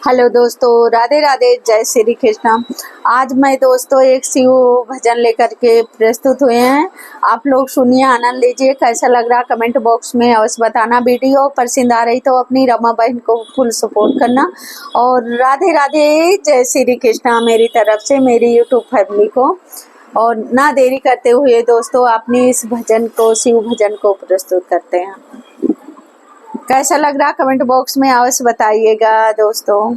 Hello दोस्तों, राधे राधे, जय श्री कृष्णा। आज मैं दोस्तों एक शिव भजन लेकर के प्रस्तुत हुए हैं। आप लोग सुनिए, आनंद लीजिए। कैसा लग रहा कमेंट बॉक्स में अवश्य बताना। वीडियो पसंद आ रही तो अपनी रमा बहन को फुल सपोर्ट करना। और राधे राधे, जय श्री कृष्णा मेरी तरफ से मेरी यूट्यूब फैमिली को। और ना देरी करते हुए दोस्तों अपनी इस भजन को, शिव भजन को प्रस्तुत करते हैं। कैसा लग रहा कमेंट बॉक्स में अवश्य बताइएगा दोस्तों।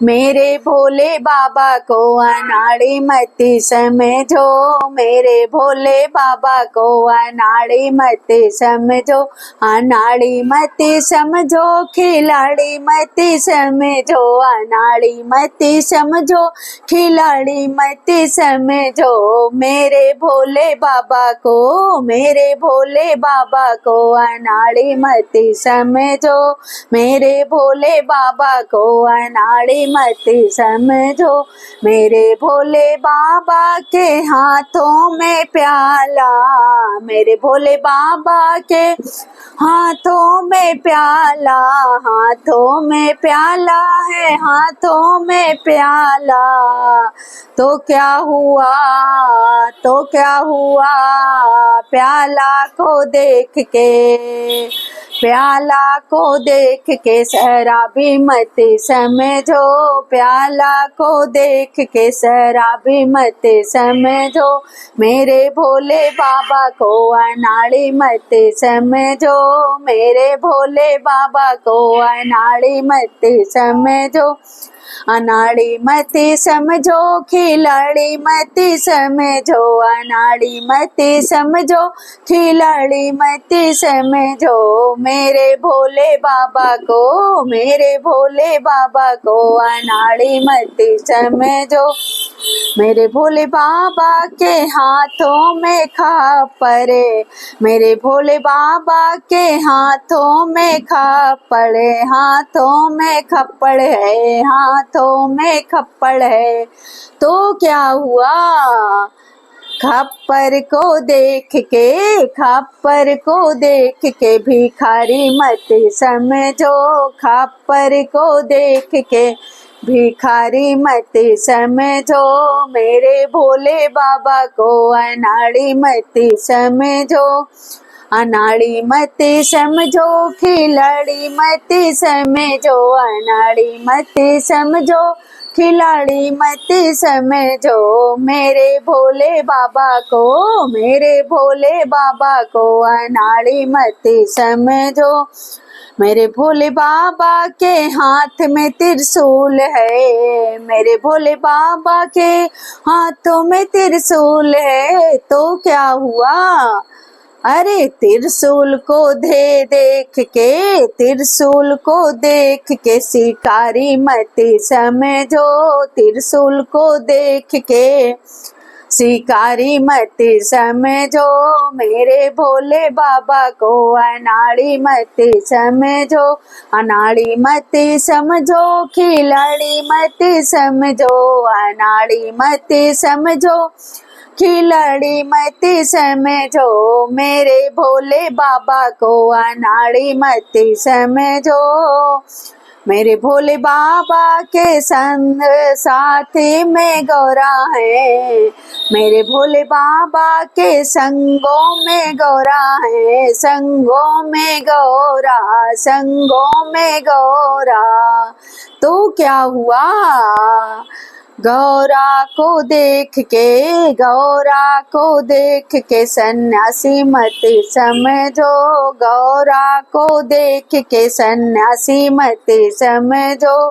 मेरे भोले बाबा को अनाड़ी मत समझो, मेरे भोले बाबा को अनाड़ी मत समझो, अनाड़ी मत समझो, खिलाड़ी मत समझो, अनाड़ी मत समझो, खिलाड़ी मत समझो। मेरे भोले बाबा को, मेरे भोले बाबा को अनाड़ी मत समझो, मेरे भोले बाबा को अनाड़ी मत समझो। मेरे भोले बाबा के हाथों में प्याला, मेरे भोले बाबा के हाथों में प्याला, हाथों में प्याला है, हाथों में प्याला। तो क्या हुआ, तो क्या हुआ, प्याला को देख के, प्याला को देख के शराबी मत समझो, प्याला को देख के शराबी मत समझो। मेरे भोले बाबा को अनाड़ी मत समझो, मेरे भोले बाबा को अनाड़ी मत समझो, अनाड़ी मत समझो, खिलाड़ी मत समझो, अनाड़ी मत समझो, खिलाड़ी मत समझो। मेरे भोले बाबा को, मेरे भोले बाबा को अनाड़ी मत समझो। मेरे भोले बाबा के हाथों में खापरे, मेरे भोले बाबा के हाथों में खापड़े, हाथों में खप्पड़ है, हाथों में खप्पड़ है। तो क्या हुआ, खप्पर को देख के, खप्पर को देख के भिखारी मत समझो, खप्पर को देख के भिखारी मत समझो। मेरे भोले बाबा को अनाड़ी मत समझो, अनाड़ी मत समझो, खिलाड़ी मत समझो, अनाड़ी मत समझो, खिलाड़ी मत समझो। मेरे भोले बाबा को, मेरे भोले बाबा को अनाड़ी मत समझो। मेरे भोले बाबा के हाथ में त्रिशूल है, मेरे भोले बाबा के हाथों में त्रिशूल है। तो क्या हुआ, अरे त्रिशूल को देख के, त्रिशूल को देख के शिकारी मत समझो, त्रिशूल को देख के शिकारी मत समझो। मेरे भोले बाबा को अनाड़ी मत समझो, अनाड़ी मत समझो, खिलाड़ी मत समझो, अनाड़ी मत समझो, खिलाड़ी मत समझो। मेरे भोले बाबा को अनाड़ी मत समझो। मेरे भोले बाबा के संग साथी में गौरा है, मेरे भोले बाबा के संगों में गौरा है, संगों में गौरा, संगों में गौरा। तो क्या हुआ, गौरा को देख के, गौरा को देख के सन्यासी मत समझो, गौरा को देख के सन्यासी मत समझो,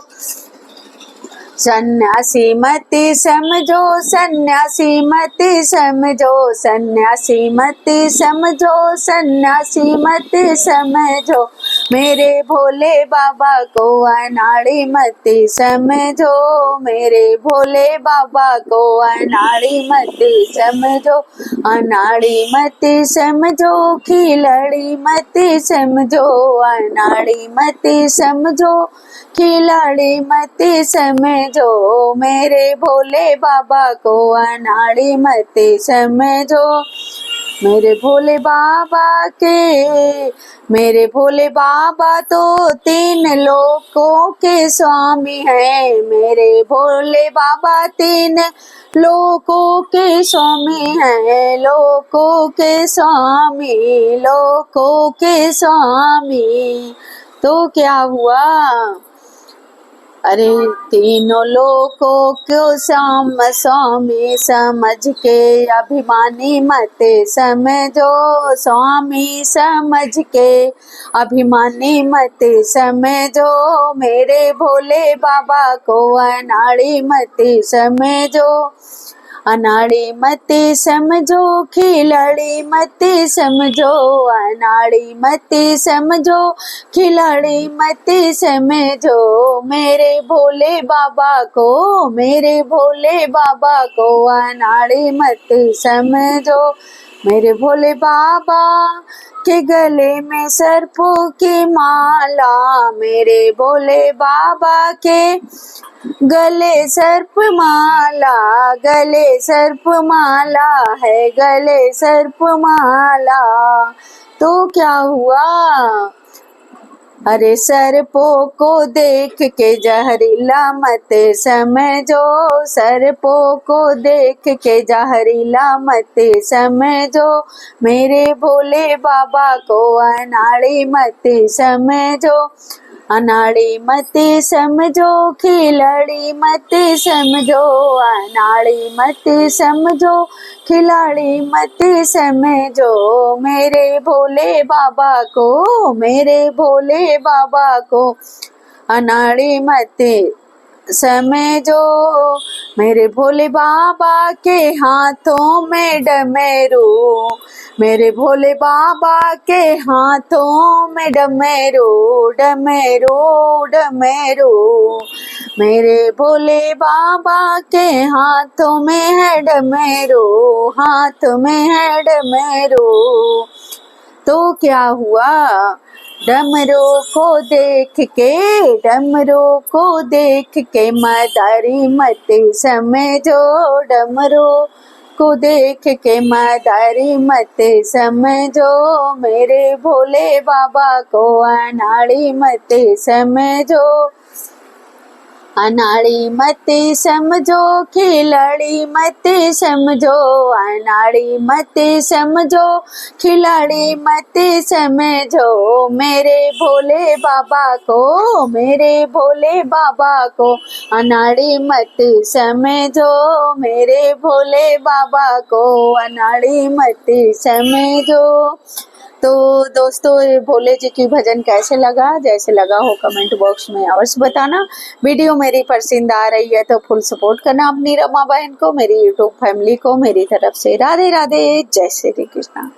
सन्यासी मत समझो, सन्यासी मत समझो, सन्यासी मत समझो, सन्यासी मत समझो। मेरे भोले बाबा को अनाड़ी मत समझो, मेरे भोले बाबा को अनाड़ी मत समझो, अनाड़ी मत समझो, खिलाड़ी मत समझो, अनाड़ी मत समझो, खिलाड़ी मत समझो। मेरे भोले बाबा को अनाड़ी मत समझो। मेरे भोले बाबा के, मेरे भोले बाबा तो तीन लोकों के स्वामी हैं। मेरे भोले बाबा तीन लोकों के स्वामी हैं, लोकों के स्वामी, लोकों के स्वामी। तो क्या हुआ? अरे तीनों लोकों को स्वामी समझ के, अभिमानी मत समझो, स्वामी समझ के अभिमानी मत समझो। मेरे भोले बाबा को अनाड़ी मत समझो, अनाड़ी मत समझो, खिलाड़ी मत समझो, अनाड़ी मत समझो, खिलाड़ी मत समझो। मेरे भोले बाबा को, मेरे भोले बाबा को अनाड़ी मत समझो। मेरे भोले बाबा के गले में सर्पों की माला, मेरे भोले बाबा के गले सर्प माला, गले सर्प माला है, गले सर्प माला। तो क्या हुआ? अरे सर्पों को देख के जहरीला मत समझो, सर्पों को देख के जहरीला मत समझो। मेरे भोले बाबा को अनाड़ी मत समझो, अनाड़ी मत समझो, खिलाड़ी मत समझो, अनाड़ी मत समझो, खिलाड़ी मत समझो। मेरे भोले बाबा को, मेरे भोले बाबा को अनाड़ी मत समझो। मेरे भोले बाबा के हाथों में डमरू, मेरे भोले बाबा के हाथों में डमरू, डमरू, डमरू। मेरे भोले बाबा के हाथों में है डमरू, हाथ में है डमरू। तो क्या हुआ? डमरू को देख के, डमरू को देख के मदारी मत समझो, डमरू को देख के मदारी मत समझो। मेरे भोले बाबा को अनाड़ी मत समझो, अनाड़ी मत समझो, खिलाड़ी मत समझो, अनाड़ी मत समझो, खिलाड़ी मत समझो। मेरे भोले बाबा को, मेरे भोले बाबा को अनाड़ी मत समझो, मेरे भोले बाबा को अनाड़ी मत समझो। तो दोस्तों, ये भोले जी की भजन कैसे लगा? जैसे लगा हो कमेंट बॉक्स में अवश्य बताना। वीडियो मेरी पसंद आ रही है तो फुल सपोर्ट करना अपनी रमा बहन को, मेरी यूट्यूब फैमिली को। मेरी तरफ से राधे राधे, जय श्री कृष्णा।